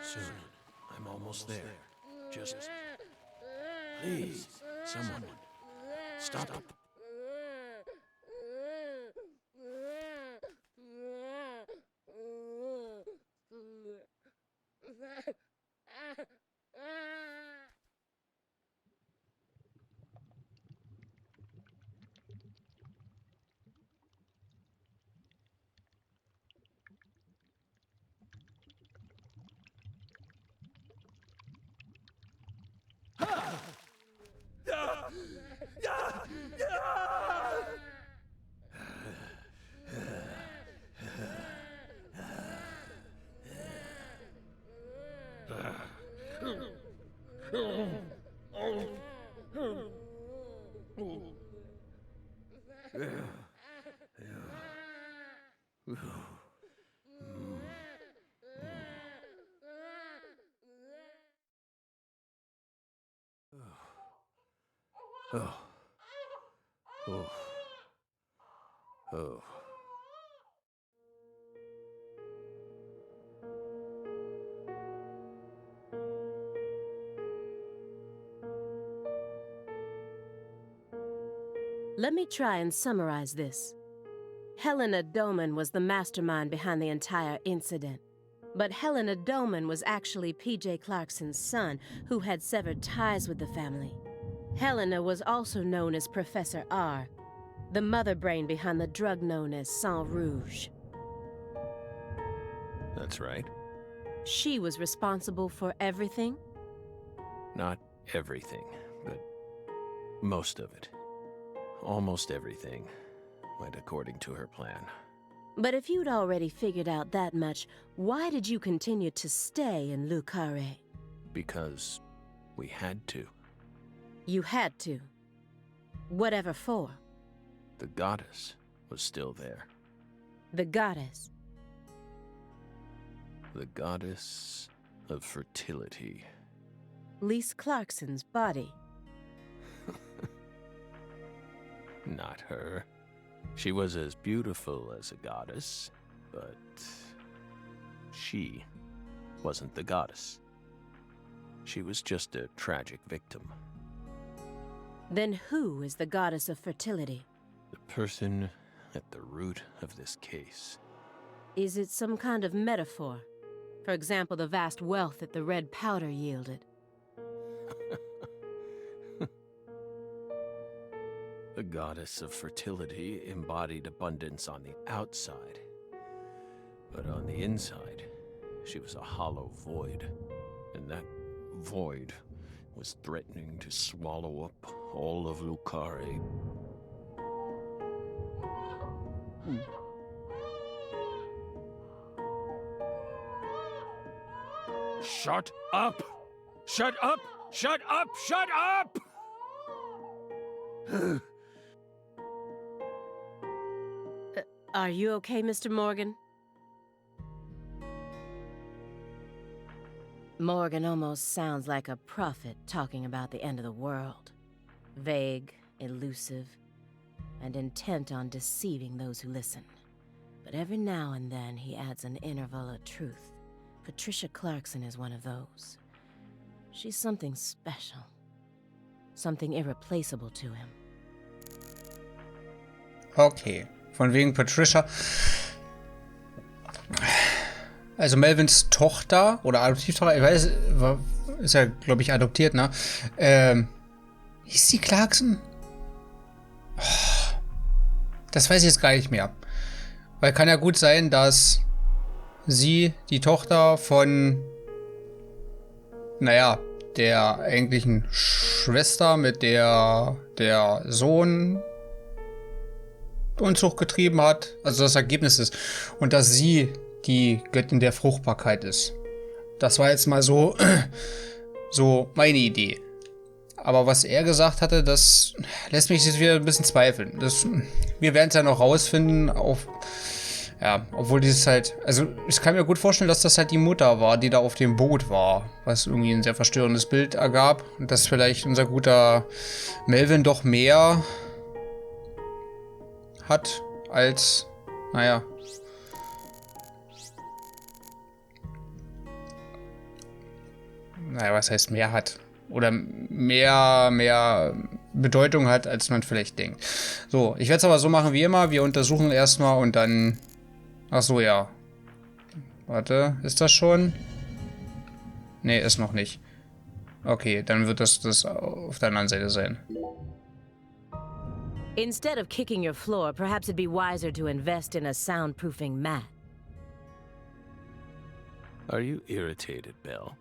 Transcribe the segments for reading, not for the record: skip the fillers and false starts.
Soon. I'm almost there. Just... Please, someone. Stop. Oh. Let me try and summarize this. Helena Doman was the mastermind behind the entire incident. But Helena Doman was actually P.J. Clarkson's son, who had severed ties with the family. Helena was also known as Professor R, the mother brain behind the drug known as Sang Rouge. That's right. She was responsible for everything? Not everything, but most of it. Almost everything went according to her plan. But if you'd already figured out that much, why did you continue to stay in Le Carré? Because we had to. You had to. Whatever for? The goddess was still there. The goddess? The goddess of fertility. Lise Clarkson's body. Not her. She was as beautiful as a goddess, but she wasn't the goddess. She was just a tragic victim. Then who is the goddess of fertility? The person at the root of this case. Is it some kind of metaphor? For example, the vast wealth that the red powder yielded. The goddess of fertility embodied abundance on the outside. But on the inside, she was a hollow void. And that void was threatening to swallow up all of Le Carré. Shut up! Shut up! Shut up! Shut up! Are you okay, Mr. Morgan? Morgan almost sounds like a prophet talking about the end of the world. Vague, elusive, and intent on deceiving those who listen. But every now and then he adds an interval of truth. Patricia Clarkson is one of those. She's something special. Something irreplaceable to him. Okay, von wegen Patricia. Also Melvins Tochter oder Adoptivtochter, ich weiß, ist ja, glaube ich, adoptiert, ne? Hieß sie Clarkson? Das weiß ich jetzt gar nicht mehr. Weil kann ja gut sein, dass sie die Tochter von, naja, der eigentlichen Schwester, mit der der Sohn Unzucht getrieben hat, also das Ergebnis ist, und dass sie die Göttin der Fruchtbarkeit ist. Das war jetzt mal so, so meine Idee. Aber was er gesagt hatte, das lässt mich jetzt wieder ein bisschen zweifeln. Wir werden es ja noch rausfinden, ja, obwohl dieses halt, also ich kann mir gut vorstellen, dass das halt die Mutter war, die da auf dem Boot war, was irgendwie ein sehr verstörendes Bild ergab und dass vielleicht unser guter Melvin doch mehr hat als, naja, naja, was heißt mehr hat? Oder mehr Bedeutung hat, als man vielleicht denkt. So, ich werde es aber so machen wie immer. Wir untersuchen erstmal und dann... Ach so, ja. Warte, ist das schon? Nee, ist noch nicht. Okay, dann wird das auf der anderen Seite sein. Instead of kicking your floor, perhaps it'd be wiser to invest in a soundproofing mat. Are you irritated, Belle?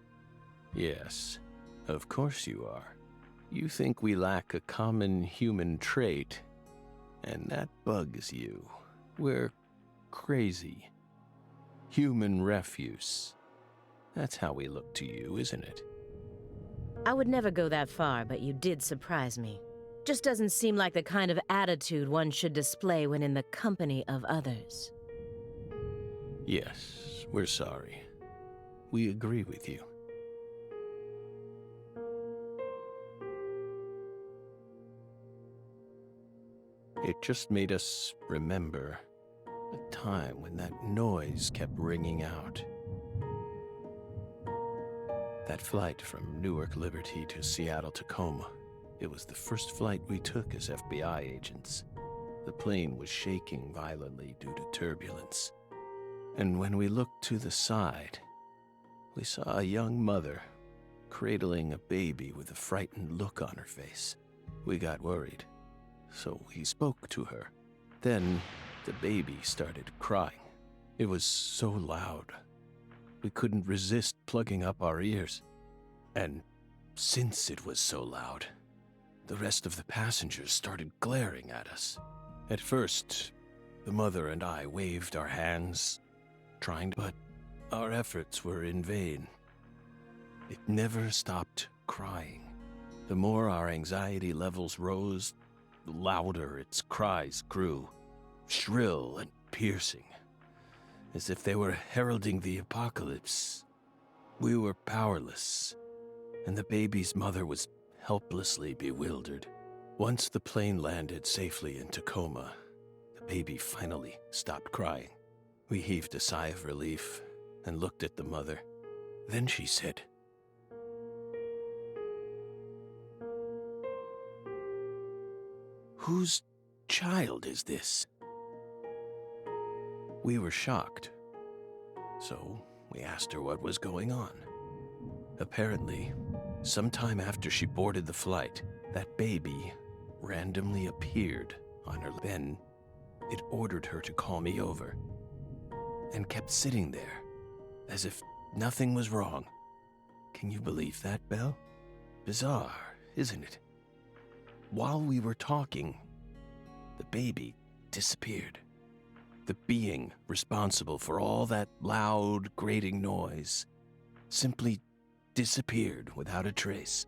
Yes, of course you are. You think we lack a common human trait, and that bugs you. We're crazy. Human refuse. That's how we look to you, isn't it? I would never go that far, but you did surprise me. Just doesn't seem like the kind of attitude one should display when in the company of others. Yes, we're sorry. We agree with you. It just made us remember a time when that noise kept ringing out. That flight from Newark Liberty to Seattle Tacoma. It was the first flight we took as FBI agents. The plane was shaking violently due to turbulence. And when we looked to the side, we saw a young mother cradling a baby with a frightened look on her face. We got worried, so we spoke to her. Then the baby started crying. It was so loud. We couldn't resist plugging up our ears. And since it was so loud, the rest of the passengers started glaring at us. At first, the mother and I waved our hands, but our efforts were in vain. It never stopped crying. The more our anxiety levels rose, the louder its cries grew, shrill and piercing, as if they were heralding the apocalypse. We were powerless, and the baby's mother was helplessly bewildered. Once the plane landed safely in Tacoma, the baby finally stopped crying. We heaved a sigh of relief and looked at the mother. Then she said, "Whose child is this?" We were shocked, so we asked her what was going on. Apparently, sometime after she boarded the flight, that baby randomly appeared on her. Then it ordered her to call me over, and kept sitting there, as if nothing was wrong. Can you believe that, Belle? Bizarre, isn't it? While we were talking, the baby disappeared. The being responsible for all that loud, grating noise simply disappeared without a trace.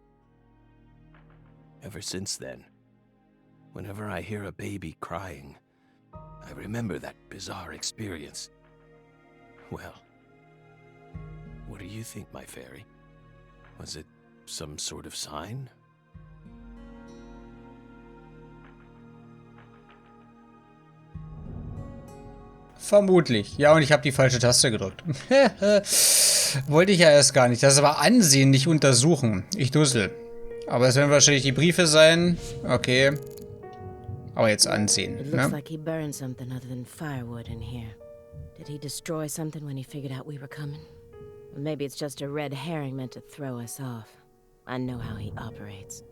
Ever since then, whenever I hear a baby crying, I remember that bizarre experience. Well, what do you think, my fairy? Was it some sort of sign? Vermutlich. Ja, und ich habe die falsche Taste gedrückt. Wollte ich ja erst gar nicht. Das war ansehen, nicht untersuchen. Ich dussel. Aber es werden wahrscheinlich die Briefe sein. Okay. Aber jetzt ansehen. It looks like he burned something other than firewood in here. Did he destroy something when he figured out we were coming? Or maybe it's just a red herring meant to throw us off. I know how he operates.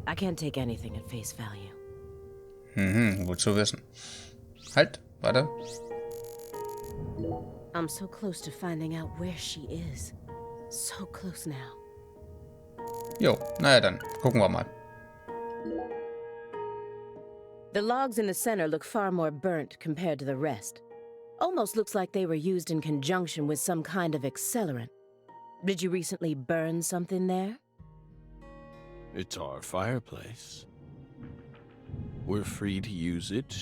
I can't take anything at face value. Gut zu wissen. Halt, warte. I'm so close to finding out where she is. So close now. Jo, naja dann. Gucken wir mal. The logs in the center look far more burnt compared to the rest. Almost looks like they were used in conjunction with some kind of accelerant. Did you recently burn something there? It's our fireplace. We're free to use it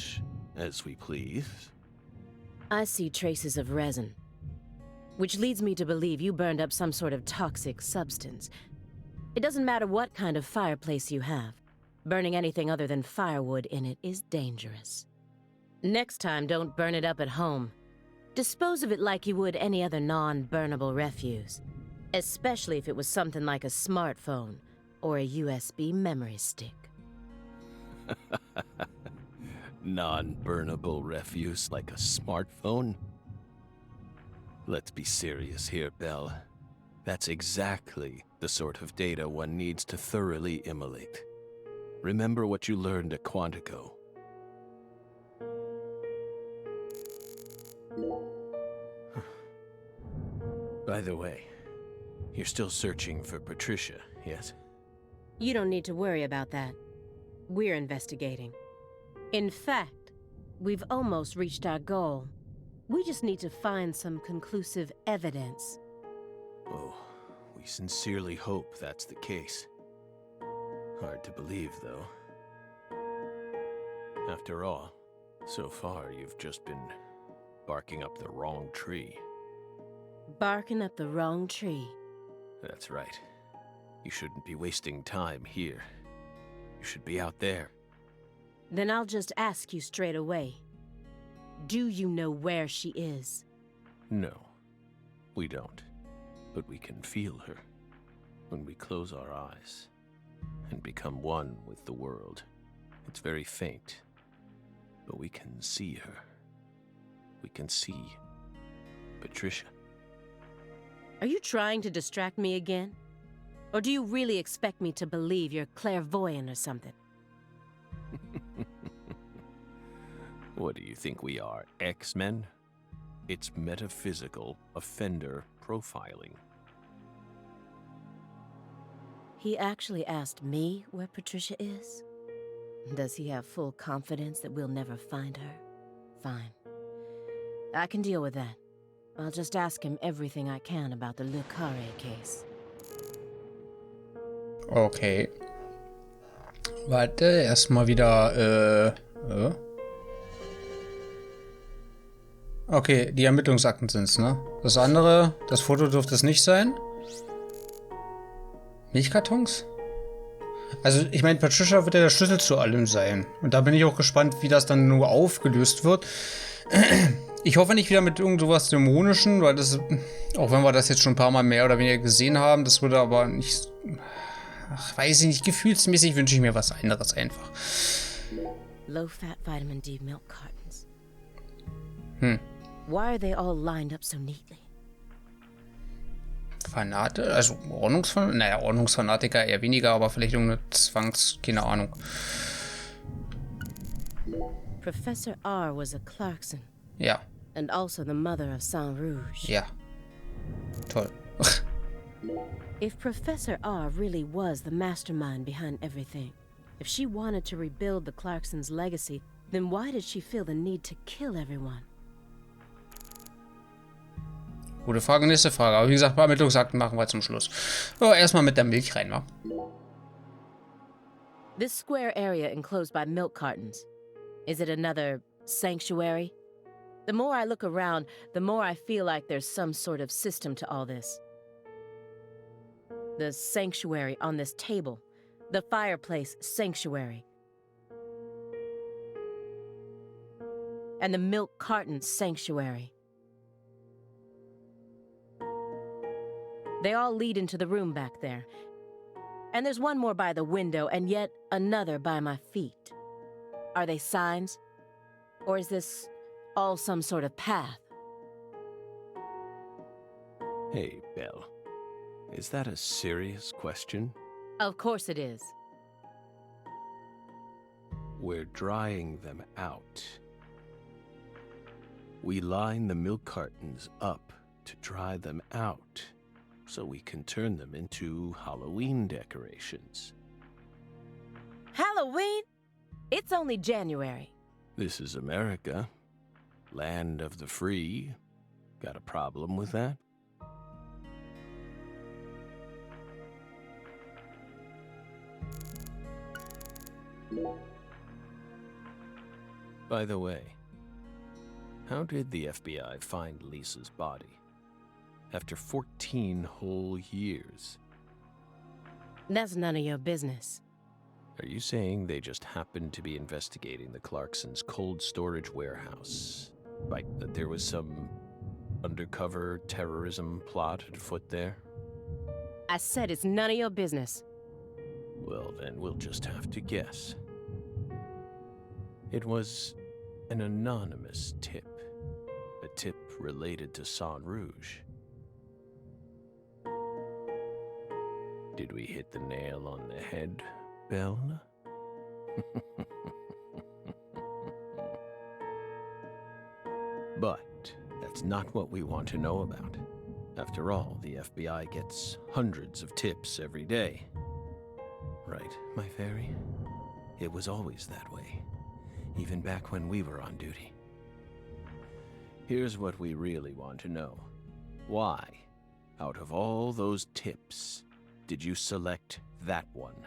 as we please. I see traces of resin, which leads me to believe you burned up some sort of toxic substance. It doesn't matter what kind of fireplace you have. Burning anything other than firewood in it is dangerous. Next time, don't burn it up at home. Dispose of it like you would any other non-burnable refuse. Especially if it was something like a smartphone or a USB memory stick. Non-burnable refuse like a smartphone? Let's be serious here, Belle. That's exactly the sort of data one needs to thoroughly immolate. Remember what you learned at Quantico. By the way, you're still searching for Patricia, yes? You don't need to worry about that. We're investigating. In fact, we've almost reached our goal. We just need to find some conclusive evidence. Oh, we sincerely hope that's the case. Hard to believe, though. After all, so far you've just been barking up the wrong tree. Barking up the wrong tree. That's right. You shouldn't be wasting time here. You should be out there. Then I'll just ask you straight away. Do you know where she is? No, we don't. But we can feel her when we close our eyes and become one with the world. It's very faint, but we can see her. We can see Patricia. Are you trying to distract me again? Or do you really expect me to believe you're clairvoyant or something? What do you think we are, X-Men? It's metaphysical offender profiling. He actually asked me where Patricia is? Does he have full confidence that we'll never find her? Fine. I can deal with that. I'll just ask him everything I can about the Le Carré case. Okay. Warte, erstmal wieder, Okay, die Ermittlungsakten sind's, ne? Das andere, das Foto dürfte es nicht sein. Milchkartons? Also, ich meine, Patricia wird ja der Schlüssel zu allem sein. Und da bin ich auch gespannt, wie das dann nur aufgelöst wird. Ich hoffe nicht wieder mit irgend sowas Dämonischen, weil das, auch wenn wir das jetzt schon ein paar Mal mehr oder weniger gesehen haben, das würde aber nicht, ach, weiß ich nicht, gefühlsmäßig wünsche ich mir was anderes einfach. Low-fat vitamin D milk cartons. Why are they all lined up so neatly? Also Ordnungsfanatiker eher weniger, aber vielleicht irgendeine keine Ahnung. Professor R was a Clarkson. Ja. And also the mother of Saint Rouge. Ja. Toll. If Professor R really was the mastermind behind everything, if she wanted to rebuild the Clarksons' legacy, then why did she feel the need to kill everyone? Gute Frage, nächste Frage. Aber wie gesagt, bei Ermittlungsakten machen wir zum Schluss. So, erstmal mit der Milch rein, wa? This square area enclosed by milk cartons. Is it another sanctuary? The more I look around, the more I feel like there's some sort of system to all this. The sanctuary on this table. The fireplace sanctuary. And the milk carton sanctuary. They all lead into the room back there. And there's one more by the window, and yet another by my feet. Are they signs? Or is this all some sort of path? Hey, Belle. Is that a serious question? Of course it is. We're drying them out. We line the milk cartons up to dry them out, so we can turn them into Halloween decorations. Halloween? It's only January. This is America, land of the free. Got a problem with that? By the way, how did the FBI find Lisa's body? After 14 whole years. That's none of your business. Are you saying they just happened to be investigating the Clarksons' cold storage warehouse? Like that there was some undercover terrorism plot afoot there? I said it's none of your business. Well, then we'll just have to guess. It was an anonymous tip. A tip related to Saint Rouge. Did we hit the nail on the head, Belle? But that's not what we want to know about. After all, the FBI gets hundreds of tips every day. Right, my fairy? It was always that way, even back when we were on duty. Here's what we really want to know. Why, out of all those tips, did you select that one?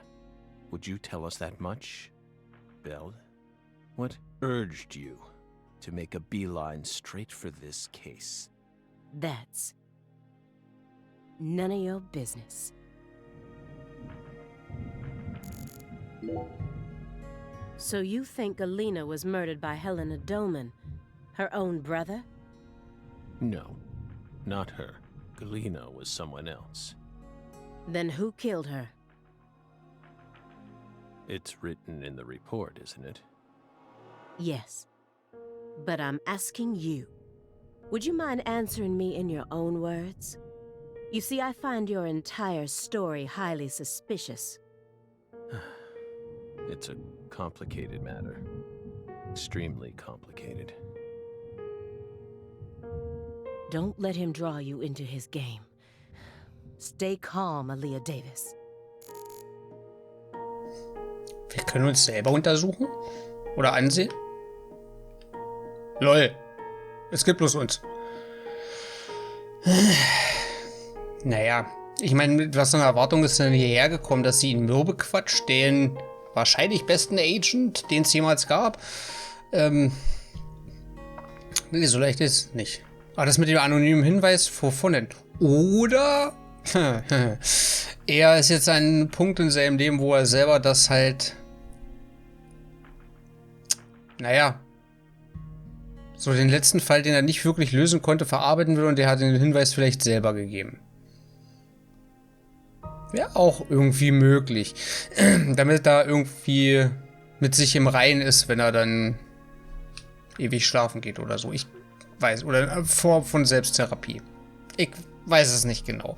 Would you tell us that much, Belle? What urged you to make a beeline straight for this case? That's none of your business. So you think Galena was murdered by Helena Dolman, her own brother? No, not her. Galena was someone else. Then who killed her? It's written in the report, isn't it? Yes. But I'm asking you. Would you mind answering me in your own words? You see, I find your entire story highly suspicious. It's a complicated matter. Extremely complicated. Don't let him draw you into his game. Stay calm, Aaliyah Davis. Wir können uns selber untersuchen? Oder ansehen? Lol. Es gibt bloß uns. Naja, ich meine, mit was für einer Erwartung ist denn hierher gekommen, dass sie ihn nur bequatscht, den wahrscheinlich besten Agent, den es jemals gab? Nee, so leicht ist es nicht. Aber das mit dem anonymen Hinweis, wovon denn? Oder er ist jetzt ein Punkt in seinem Leben, wo er selber das halt, naja, so den letzten Fall, den er nicht wirklich lösen konnte, verarbeiten will und der hat den Hinweis vielleicht selber gegeben. Wäre auch irgendwie möglich. Damit er irgendwie mit sich im Reinen ist, wenn er dann ewig schlafen geht oder so. Ich weiß, oder eine Form von Selbsttherapie. Ich weiß es nicht genau.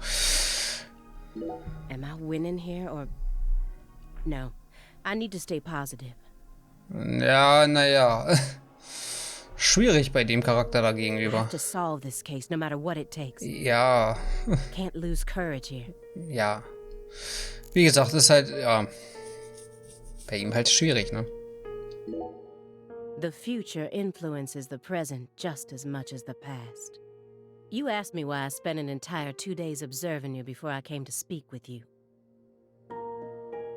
Am I winning here or... No, I need to stay positive. Ja, naja. Schwierig bei dem Charakter da I gegenüber. have to solve this case no matter what it takes. Ja. Can't lose courage here. Ja. Wie gesagt, ist halt, ja, bei ihm halt schwierig, ne? The future influences the present just as much as the past. You asked me why I spent an entire 2 days observing you before I came to speak with you.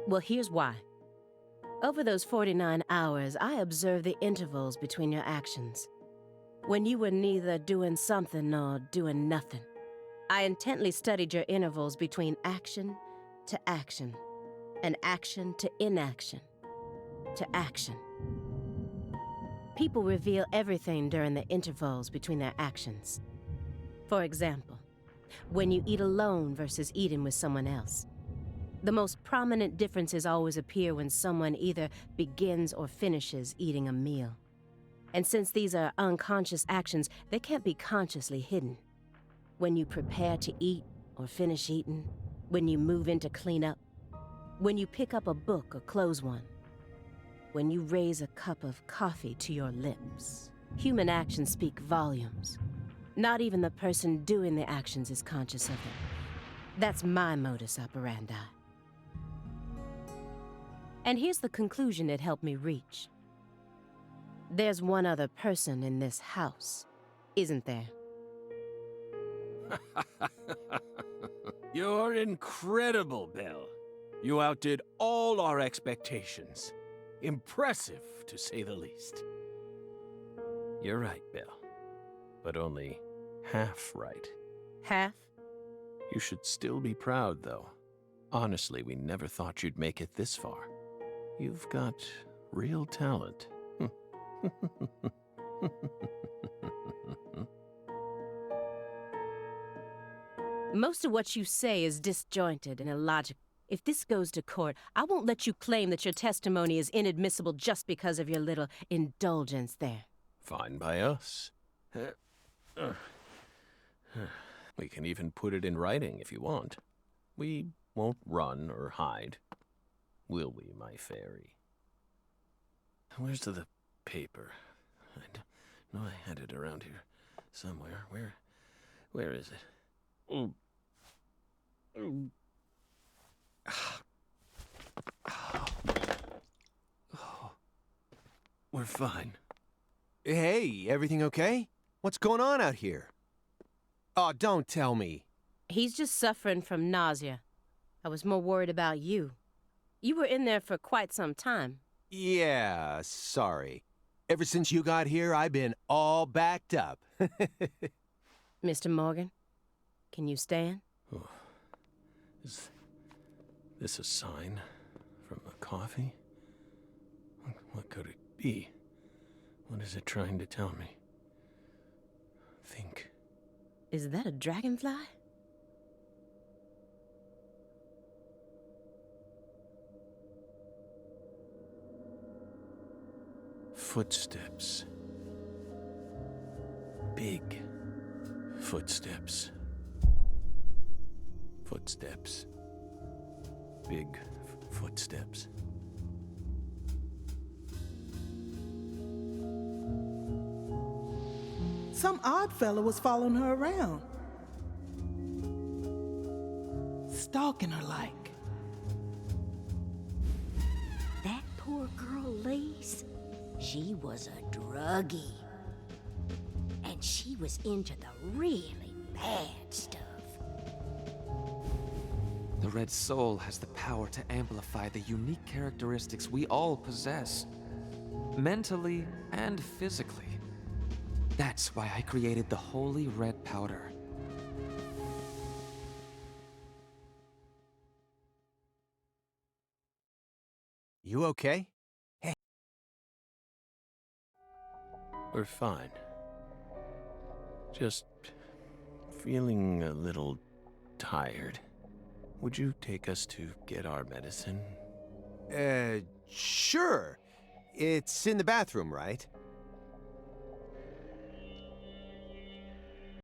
Well, here's why. Over those 49 hours, I observed the intervals between your actions. When you were neither doing something nor doing nothing. I intently studied your intervals between action to action, and action to inaction, to action. People reveal everything during the intervals between their actions. For example, when you eat alone versus eating with someone else. The most prominent differences always appear when someone either begins or finishes eating a meal. And since these are unconscious actions, they can't be consciously hidden. When you prepare to eat or finish eating, when you move in to clean up, when you pick up a book or close one, when you raise a cup of coffee to your lips. Human actions speak volumes. Not even the person doing the actions is conscious of them. That's my modus operandi. And here's the conclusion it helped me reach. There's one other person in this house, isn't there? You're incredible, Belle. You outdid all our expectations. Impressive, to say the least. You're right, Belle. But only half right. Half? You should still be proud, though. Honestly, we never thought you'd make it this far. You've got real talent. Most of what you say is disjointed and illogical. If this goes to court, I won't let you claim that your testimony is inadmissible just because of your little indulgence there. Fine by us. We can even put it in writing if you want. We won't run or hide. Will we, my fairy? Where's the paper? I know I had it around here somewhere. Where is it? Oh. We're fine. Hey, everything okay? What's going on out here? Oh, don't tell me. He's just suffering from nausea. I was more worried about you. You were in there for quite some time. Yeah, sorry. Ever since you got here, I've been all backed up. Mr. Morgan, can you stand? Oh. Is this a sign from a coffee? What could it be? What is it trying to tell me? Think. Is that a dragonfly? Footsteps. Big footsteps. Footsteps. Big footsteps. Some odd fella was following her around. Stalking her like. That poor girl, Lise, she was a druggie. And she was into the really bad stuff. The Red Soul has the power to amplify the unique characteristics we all possess, mentally and physically. That's why I created the holy red powder. You okay? Hey. We're fine. Just feeling a little tired. Would you take us to get our medicine? Sure. It's in the bathroom, right?